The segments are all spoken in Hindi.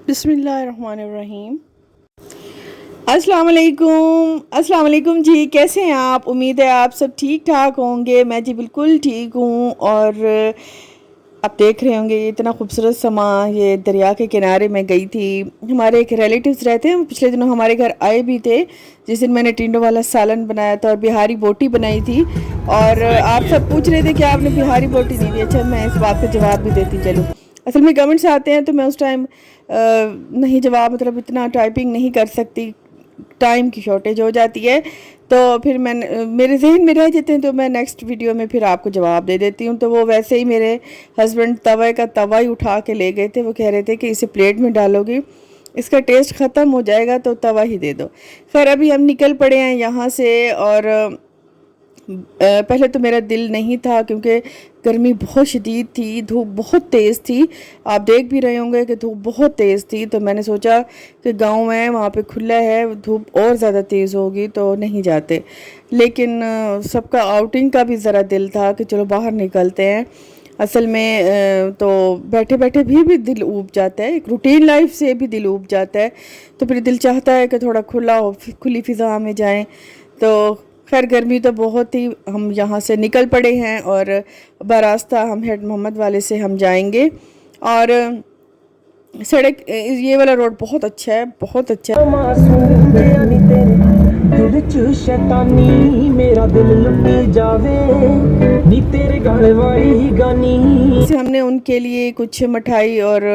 बिस्मिल्लाहिर्रहमानिर्रहीम। अस्सलाम वालेकुम जी, कैसे हैं आप? उम्मीद है आप सब ठीक ठाक होंगे। मैं जी बिल्कुल ठीक हूँ। और आप देख रहे होंगे ये इतना खूबसूरत समा, ये दरिया के किनारे में गई थी। हमारे एक रिलेटिव्स रहते हैं, पिछले दिनों हमारे घर आए भी थे, जिस दिन मैंने टिंडो वाला सालन बनाया था और बिहारी बोटी बनाई थी। और आप सब पूछ रहे थे कि आपने बिहारी बोटी नहीं दी। अच्छा, मैं इस बात का जवाब भी देती चलूँ। असल में कमेंट्स आते हैं तो मैं उस टाइम नहीं जवाब, मतलब इतना टाइपिंग नहीं कर सकती, टाइम की शॉर्टेज हो जाती है। तो फिर मैं मेरे जहन में रह जाते हैं तो मैं नेक्स्ट वीडियो में फिर आपको जवाब दे देती हूँ। तो वो वैसे ही मेरे हस्बैंड तवे का तवा ही उठा के ले गए थे। वो कह रहे थे कि इसे प्लेट में डालोगी, इसका टेस्ट ख़त्म हो जाएगा, तो तवा ही दे दो। खैर अभी हम निकल पड़े हैं यहाँ से। और पहले तो मेरा दिल नहीं था क्योंकि गर्मी बहुत शदीद थी, धूप बहुत तेज़ थी। आप देख भी रहे होंगे कि धूप बहुत तेज़ थी। तो मैंने सोचा कि गांव में वहाँ पे खुला है, धूप और ज़्यादा तेज़ होगी तो नहीं जाते। लेकिन सबका आउटिंग का भी ज़रा दिल था कि चलो बाहर निकलते हैं। असल में तो बैठे बैठे भी दिल ऊब जाता है, एक रूटीन लाइफ से भी दिल ऊब जाता है। तो फिर दिल चाहता है कि थोड़ा खुला हो, खुली फिज़ा में जाएं। तो खैर गर्मी तो बहुत ही, हम यहाँ से निकल पड़े हैं और बरास्ता हम हेड मोहम्मद वाले से हम जाएंगे। और सड़क, ये वाला रोड बहुत अच्छा है, बहुत अच्छा है। हमने उनके लिए कुछ मिठाई और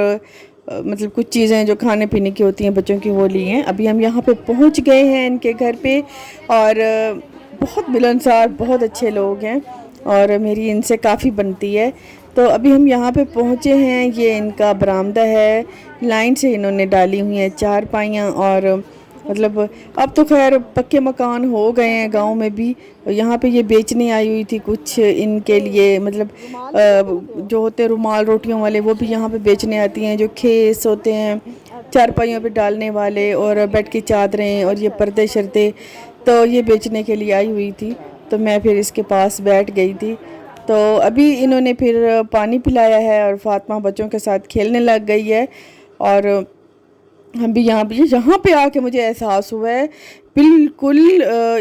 मतलब कुछ चीज़ें जो खाने पीने की होती हैं बच्चों की, वो ली हैं। अभी हम यहाँ पे पहुँच गए हैं इनके घर पे। और बहुत मिलनसार, बहुत अच्छे लोग हैं और मेरी इनसे काफ़ी बनती है। तो अभी हम यहाँ पे पहुँचे हैं। ये इनका बरामदा है, लाइन से इन्होंने डाली हुई हैं चारपाइयाँ। और मतलब अब तो खैर पक्के मकान हो गए हैं गांव में भी। यहाँ पे ये बेचने आई हुई थी कुछ इनके लिए, मतलब जो होते हैं रुमाल रोटियों वाले, वो भी यहाँ पे बेचने आती हैं। जो खेस होते हैं चारपाइयों पे डालने वाले, और बेड की चादरें और ये पर्दे शर्दे, तो ये बेचने के लिए आई हुई थी। तो मैं फिर इसके पास बैठ गई थी। तो अभी इन्होंने फिर पानी पिलाया है और फातिमा बच्चों के साथ खेलने लग गई है। और हम भी यहाँ पे आके मुझे एहसास हुआ है, बिल्कुल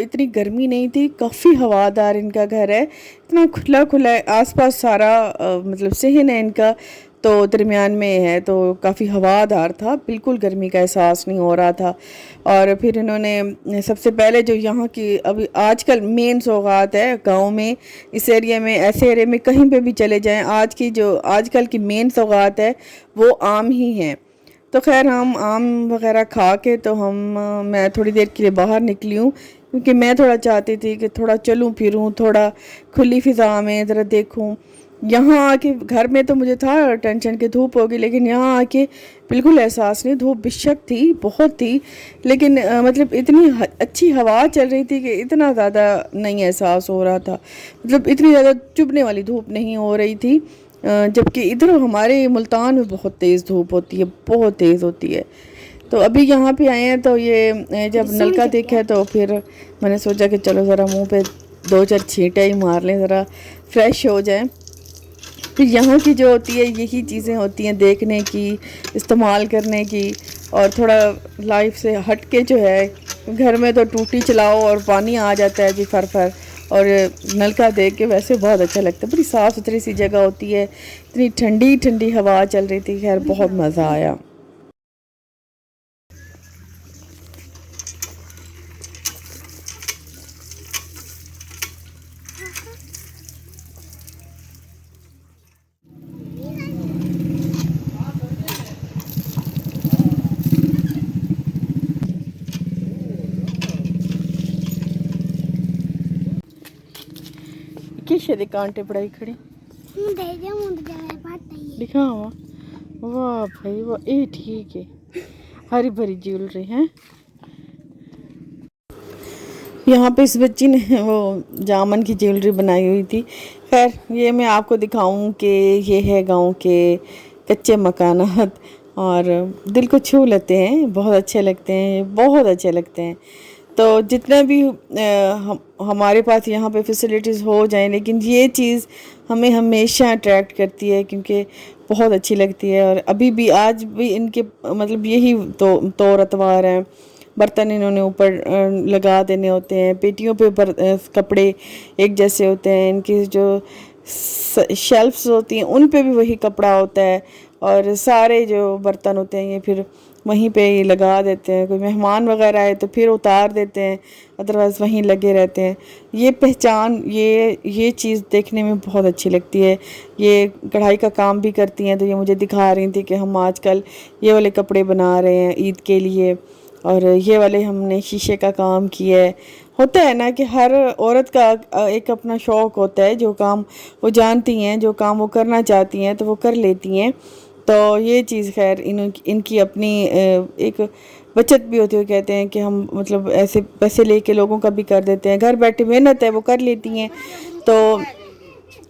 इतनी गर्मी नहीं थी, काफ़ी हवादार इनका घर है, इतना खुला खुला है आसपास सारा, मतलब सहन है इनका तो दरमियान में है, तो काफ़ी हवादार था, बिल्कुल गर्मी का एहसास नहीं हो रहा था। और फिर इन्होंने सबसे पहले जो यहाँ की अभी आजकल मेन सौगात है गांव में, इस एरिया में, ऐसे एरिया में कहीं पे भी चले जाएं, आज की जो आजकल की मेन सौगात है वो आम ही है। तो खैर हम आम वगैरह खा के तो मैं थोड़ी देर के लिए बाहर निकली हूँ, क्योंकि मैं थोड़ा चाहती थी कि थोड़ा चलूँ फिरूँ, थोड़ा खुली फिज़ा में ज़रा देखूँ। यहाँ आके घर में तो मुझे था टेंशन कि धूप होगी, लेकिन यहाँ आके बिल्कुल एहसास नहीं। धूप बेशक थी, बहुत थी, लेकिन मतलब इतनी अच्छी हवा चल रही थी कि इतना ज़्यादा नहीं एहसास हो रहा था, मतलब इतनी ज़्यादा चुभने वाली धूप नहीं हो रही थी। जबकि इधर हमारे मुल्तान में बहुत तेज़ धूप होती है, बहुत तेज़ होती है। तो अभी यहाँ पे आए हैं तो ये जब नलका देखा तो फिर मैंने सोचा कि चलो ज़रा मुंह पे दो चार छींटे ही मार लें, ज़रा फ्रेश हो जाए। फिर यहाँ की जो होती है यही चीज़ें होती हैं देखने की, इस्तेमाल करने की। और थोड़ा लाइफ से हट के जो है, घर में तो टूटी चलाओ और पानी आ जाता है जी फर फर, और नलका देख के वैसे बहुत अच्छा लगता है। बड़ी साफ़ सुथरी सी जगह होती है, इतनी ठंडी ठंडी हवा चल रही थी, खैर बहुत मज़ा आया। किस कांटे पड़ाई खड़ी दिखावा। वाह भाई वाह, ये ठीक है, हरी भरी ज्वेलरी है। यहाँ पे इस बच्ची ने वो जामन की ज्वेलरी बनाई हुई थी। खैर ये मैं आपको दिखाऊं कि ये है गांव के कच्चे मकानात, और दिल को छू लेते हैं, बहुत अच्छे लगते हैं, बहुत अच्छे लगते हैं। तो जितना भी हमारे पास यहाँ पे फैसिलिटीज़ हो जाएं, लेकिन ये चीज़ हमें हमेशा अट्रैक्ट करती है क्योंकि बहुत अच्छी लगती है। और अभी भी आज भी इनके मतलब यही तो तौर अतवार हैं। बर्तन इन्होंने ऊपर लगा देने होते हैं, पेटियों पे कपड़े एक जैसे होते हैं, इनकी जो शेल्फ्स होती हैं उन पे भी वही कपड़ा होता है, और सारे जो बर्तन होते हैं ये फिर वहीं पे ही लगा देते हैं। कोई मेहमान वगैरह आए तो फिर उतार देते हैं, अदरवाइज़ वहीं लगे रहते हैं। ये पहचान, ये चीज़ देखने में बहुत अच्छी लगती है। ये कढ़ाई का काम भी करती हैं, तो ये मुझे दिखा रही थी कि हम आजकल ये वाले कपड़े बना रहे हैं ईद के लिए, और ये वाले हमने शीशे का काम किया है। होता है ना कि हर औरत का एक अपना शौक़ होता है, जो काम वो जानती हैं, जो काम वो करना चाहती हैं तो वो कर लेती हैं। तो ये चीज़ खैर इनकी अपनी एक बचत भी होती है। कहते हैं कि हम मतलब ऐसे पैसे लेके लोगों का भी कर देते हैं, घर बैठे मेहनत है वो कर लेती हैं। तो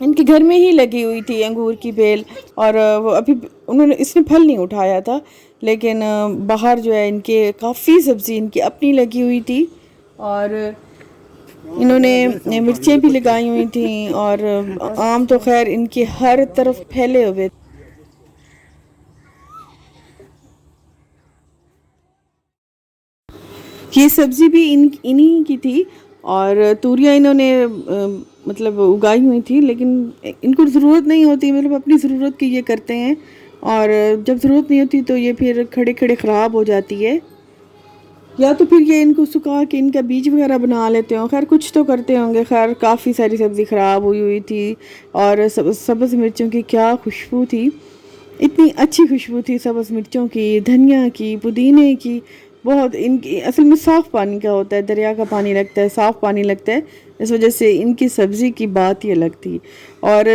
इनके घर में ही लगी हुई थी अंगूर की बेल, और वो अभी उन्होंने इसने फल नहीं उठाया था, लेकिन बाहर जो है इनके काफ़ी सब्ज़ी इनकी अपनी लगी हुई थी, और इन्होंने मिर्चें भी लगाई हुई थी, और आम तो खैर इनके हर तरफ फैले हुए। ये सब्ज़ी भी इन्हीं की थी, और तूरियाँ इन्होंने मतलब उगाई हुई थी, लेकिन इनको ज़रूरत नहीं होती, मतलब अपनी ज़रूरत की ये करते हैं, और जब ज़रूरत नहीं होती तो ये फिर खड़े खड़े ख़राब हो जाती है, या तो फिर ये इनको सुखा के इनका बीज वगैरह बना लेते हो। खैर कुछ तो करते होंगे। खैर काफ़ी सारी सब्ज़ी ख़राब हुई हुई थी, और सब्ज़ मिर्चों की क्या खुशबू थी, इतनी अच्छी खुशबू थी सब्ज़ मिर्चों की, धनिया की, पुदीने की। बहुत इनकी असल में साफ़ पानी का होता है, दरिया का पानी लगता है, साफ़ पानी लगता है, इस वजह से इनकी सब्ज़ी की बात ही अलग थी। और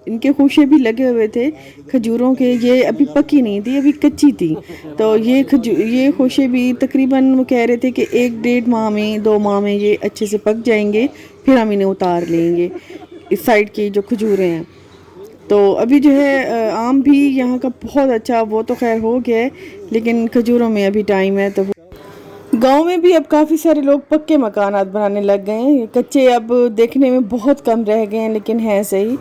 इनके खूशे भी लगे हुए थे खजूरों के, ये अभी पकी नहीं थी, अभी कच्ची थी। तो ये खूशे भी तकरीबन वो कह रहे थे कि 1-1.5 माह में 2 माह में ये अच्छे से पक जाएंगे, फिर हम इन्हें उतार लेंगे। इस साइड की जो खजूरें हैं, तो अभी जो है आम भी यहाँ का बहुत अच्छा, वो तो खैर हो गया है, लेकिन खजूरों में अभी टाइम है। तो गांव में भी अब काफ़ी सारे लोग पक्के मकानात बनाने लग गए हैं, कच्चे अब देखने में बहुत कम रह गए हैं, लेकिन हैं सही।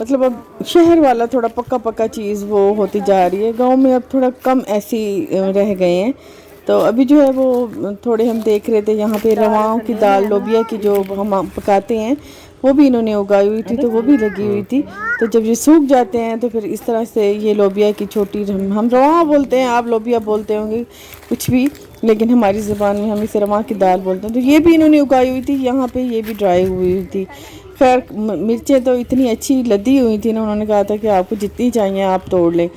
मतलब अब शहर वाला थोड़ा पक्का पक्का चीज़ वो होती जा रही है, गांव में अब थोड़ा कम ऐसी रह गए हैं। तो अभी जो है वो थोड़े हम देख रहे थे यहाँ पे रवाओं की दाल, लोबिया की जो हम पकाते हैं, वो भी इन्होंने उगाई हुई थी, तो वो भी लगी हुई थी। तो जब ये सूख जाते हैं तो फिर इस तरह से ये लोबिया की छोटी, हम रवा बोलते हैं, आप लोबिया बोलते होंगे कुछ भी, लेकिन हमारी ज़बान में हम इसे रवा की दाल बोलते हैं। तो ये भी इन्होंने उगाई हुई थी यहाँ पे, ये भी ड्राई हुई थी। खैर मिर्चें तो इतनी अच्छी लदी हुई थी ना, उन्होंने कहा था कि आपको जितनी चाहिए आप तोड़ लें।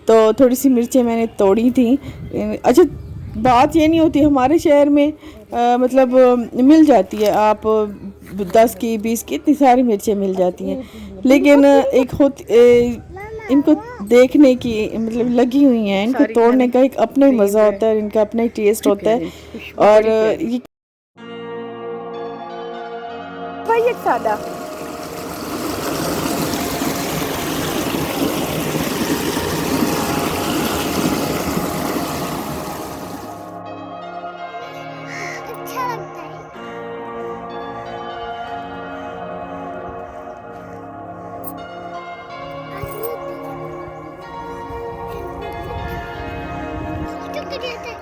तो थोड़ी सी मिर्चें मैंने तोड़ी थी। अच्छा, बात ये नहीं होती हमारे शहर में मतलब मिल जाती है, आप 10 की 20 की इतनी सारी मिर्चें मिल जाती हैं, लेकिन इनको देखने की मतलब लगी हुई हैं, इनको तोड़ने का एक अपना ही मज़ा होता है, इनका अपना ही टेस्ट होता है। और ये भाई एक सादा अच्छा लगता है। क्यों कर रहे थे?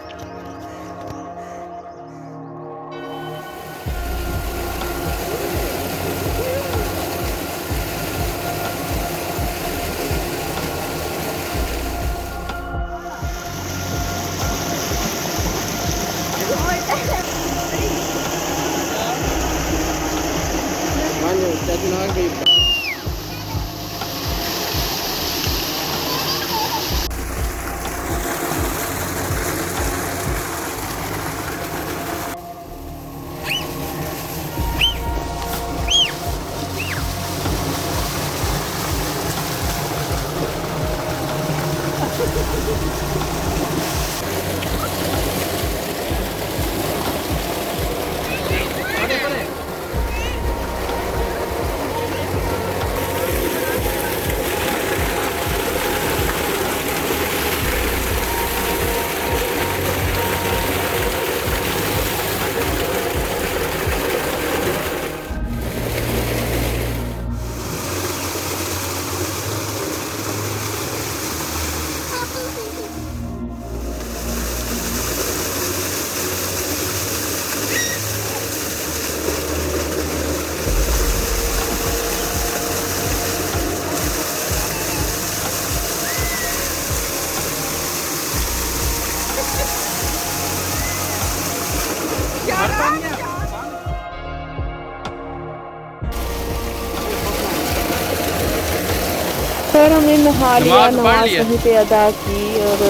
हमने नहा लिया, नमाज वहीं पे अदा की और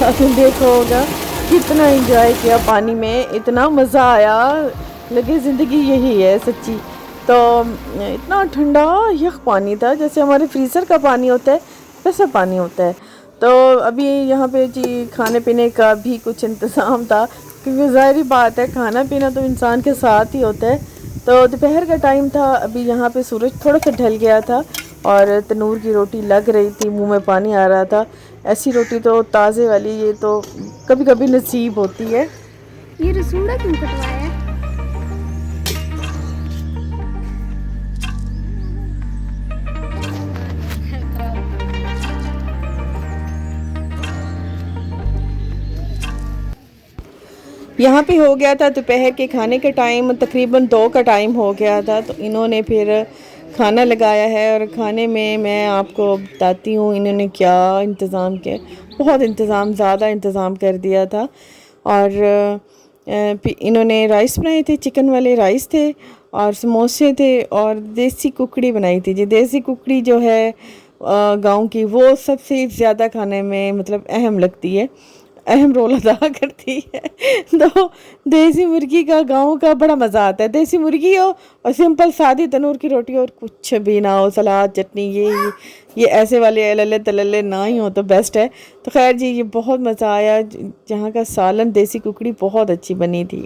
आपने देखा होगा कितना एंजॉय किया पानी में, इतना मज़ा आया, लगे ज़िंदगी यही है सच्ची। तो इतना ठंडा यख पानी था, जैसे हमारे फ्रीज़र का पानी होता है वैसा पानी होता है। तो अभी यहाँ पे जी खाने पीने का भी कुछ इंतज़ाम था, क्योंकि ज़ाहिर बात है खाना पीना तो इंसान के साथ ही होता है। तो दोपहर का टाइम था, अभी यहाँ पे सूरज थोड़ा सा ढल गया था और तनूर की रोटी लग रही थी, मुंह में पानी आ रहा था। ऐसी रोटी तो ताज़े वाली ये तो कभी कभी नसीब होती है। ये रसूड़ा क्यों कटवाया है? यहाँ पे हो गया था दोपहर के खाने का टाइम, तकरीबन 2 का टाइम हो गया था। तो इन्होंने फिर खाना लगाया है और खाने में मैं आपको बताती हूँ इन्होंने क्या इंतज़ाम किया। बहुत इंतज़ाम, ज़्यादा इंतज़ाम कर दिया था। और इन्होंने राइस बनाए थे, चिकन वाले राइस थे और समोसे थे और देसी कुकड़ी बनाई थी जी। देसी कुकड़ी जो है गांव की, वो सबसे ज़्यादा खाने में मतलब अहम लगती है, अहम रोल अदा करती है। तो देसी मुर्गी का गाँव का बड़ा मज़ा आता है। देसी मुर्गी हो और सिंपल सादी तनूर की रोटी और कुछ भी ना हो, सलाद चटनी, ये ऐसे वाले अलल्ले तलल्ले ना ही हो तो बेस्ट है। तो खैर जी ये बहुत मज़ा आया। यहाँ का सालन देसी कुकड़ी बहुत अच्छी बनी थी।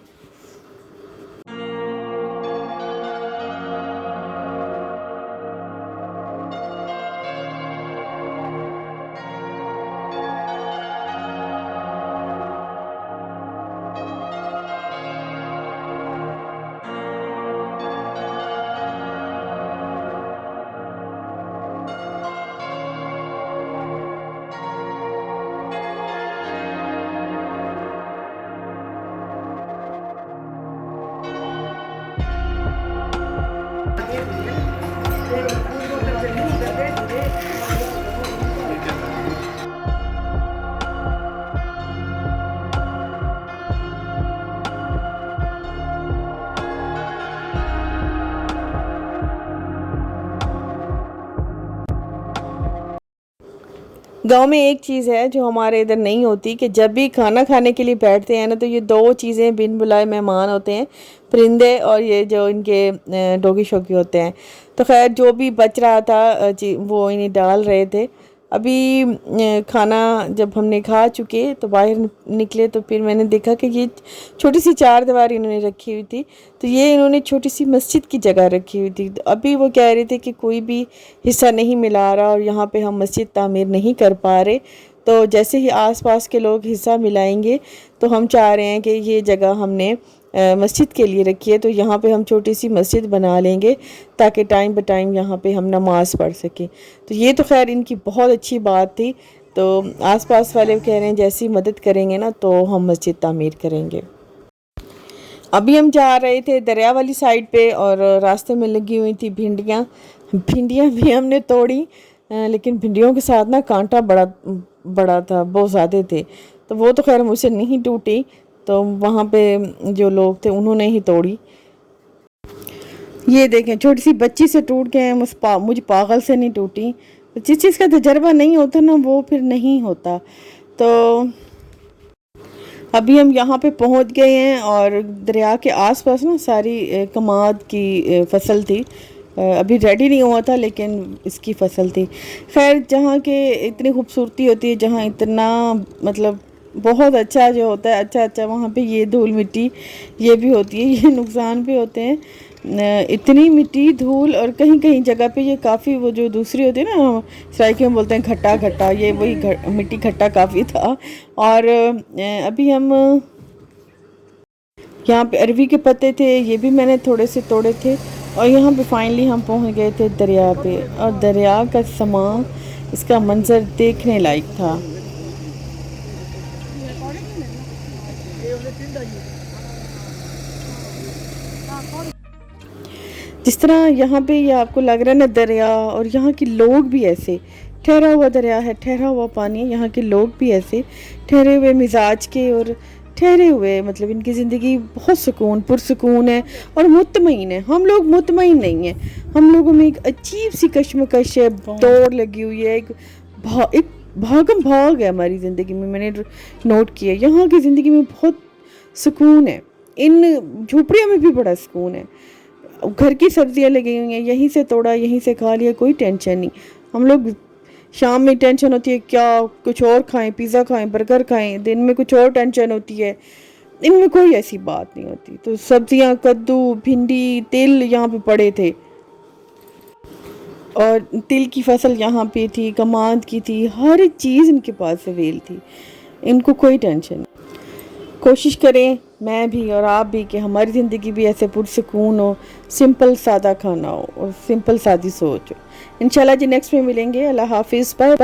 गांव में एक चीज़ है जो हमारे इधर नहीं होती कि जब भी खाना खाने के लिए बैठते हैं ना, तो ये 2 चीज़ें बिन बुलाए मेहमान होते हैं, परिंदे और ये जो इनके डोगी शोगी होते हैं। तो खैर जो भी बच रहा था जी वो इन्हें डाल रहे थे। अभी खाना जब हमने खा चुके तो बाहर निकले तो फिर मैंने देखा कि ये छोटी सी 4 दीवार इन्होंने रखी हुई थी। तो ये इन्होंने छोटी सी मस्जिद की जगह रखी हुई थी। तो अभी वो कह रहे थे कि कोई भी हिस्सा नहीं मिला रहा और यहाँ पे हम मस्जिद तामीर नहीं कर पा रहे। तो जैसे ही आसपास के लोग हिस्सा मिलाएंगे तो हम चाह रहे हैं कि ये जगह हमने मस्जिद के लिए रखी है, तो यहाँ पे हम छोटी सी मस्जिद बना लेंगे ताकि टाइम ब टाइम यहाँ पे हम नमाज़ पढ़ सकें। तो ये तो खैर इनकी बहुत अच्छी बात थी। तो आसपास वाले कह रहे हैं जैसी मदद करेंगे ना तो हम मस्जिद तामीर करेंगे। अभी हम जा रहे थे दरिया वाली साइड पे और रास्ते में लगी हुई थी भिंडियाँ। भिंडियाँ भी हमने तोड़ी, लेकिन भिंडियों के साथ ना कांटा बड़ा बड़ा था, बहुत ज़्यादा थे। तो वो तो खैर मुझसे नहीं टूटी, तो वहाँ पे जो लोग थे उन्होंने ही तोड़ी। ये देखें छोटी सी बच्ची से टूट गए, मुझे पागल से नहीं टूटी। जिस चीज़ का तजर्बा नहीं होता ना वो फिर नहीं होता। तो अभी हम यहाँ पे पहुँच गए हैं और दरिया के आसपास ना सारी कमाद की फसल थी। अभी रेडी नहीं हुआ था लेकिन इसकी फसल थी। खैर जहाँ के इतनी खूबसूरती होती है, जहाँ इतना मतलब बहुत अच्छा जो होता है, अच्छा वहाँ पे ये धूल मिट्टी ये भी होती है, ये नुकसान भी होते हैं। इतनी मिट्टी धूल और कहीं कहीं जगह पे ये काफ़ी वो जो दूसरी होती है ना सराइकी में बोलते हैं खट्टा खट्टा, ये वही मिट्टी खट्टा काफ़ी था। और अभी हम यहाँ पे अरवी के पत्ते थे, ये भी मैंने थोड़े से तोड़े थे। और यहाँ पे फाइनली हम पहुँच गए थे दरिया पे, और दरिया का समा इसका मंज़र देखने लायक था। जिस तरह यहाँ पे ये आपको लग रहा है ना दरिया, और यहाँ के लोग भी ऐसे, ठहरा हुआ दरिया है, ठहरा हुआ पानी, यहाँ के लोग भी ऐसे ठहरे हुए मिजाज के और ठहरे हुए, मतलब इनकी ज़िंदगी बहुत सुकून पुरसुकून है और मुतमईन है। हम लोग मुतमईन नहीं हैं, हम लोगों में एक अजीब सी कश्मकश है, दौड़ लगी हुई है, एक भागम भाग है हमारी ज़िंदगी में। मैंने नोट किया यहाँ की ज़िंदगी में बहुत सुकून है, इन झोपड़ियों में भी बड़ा सुकून है। घर की सब्जियां लगी हुई हैं, यहीं से तोड़ा यहीं से खा लिया, कोई टेंशन नहीं। हम लोग शाम में टेंशन होती है क्या कुछ और खाएं, पिज़्ज़ा खाएं, बर्गर खाएं, दिन में कुछ और टेंशन होती है, इनमें कोई ऐसी बात नहीं होती। तो सब्जियां, कद्दू, भिंडी, तिल यहाँ पे पड़े थे और तिल की फसल यहाँ पे थी, कमांद की थी, हर चीज़ इनके पास अवेल थी, इनको कोई टेंशन नहीं। कोशिश करें मैं भी और आप भी कि हमारी ज़िंदगी भी ऐसे पुरसुकून हो, सिंपल सादा खाना हो और सिंपल सादी सोच हो। इंशाल्लाह जी नेक्स्ट में मिलेंगे। अल्लाह हाफिज़, बाय।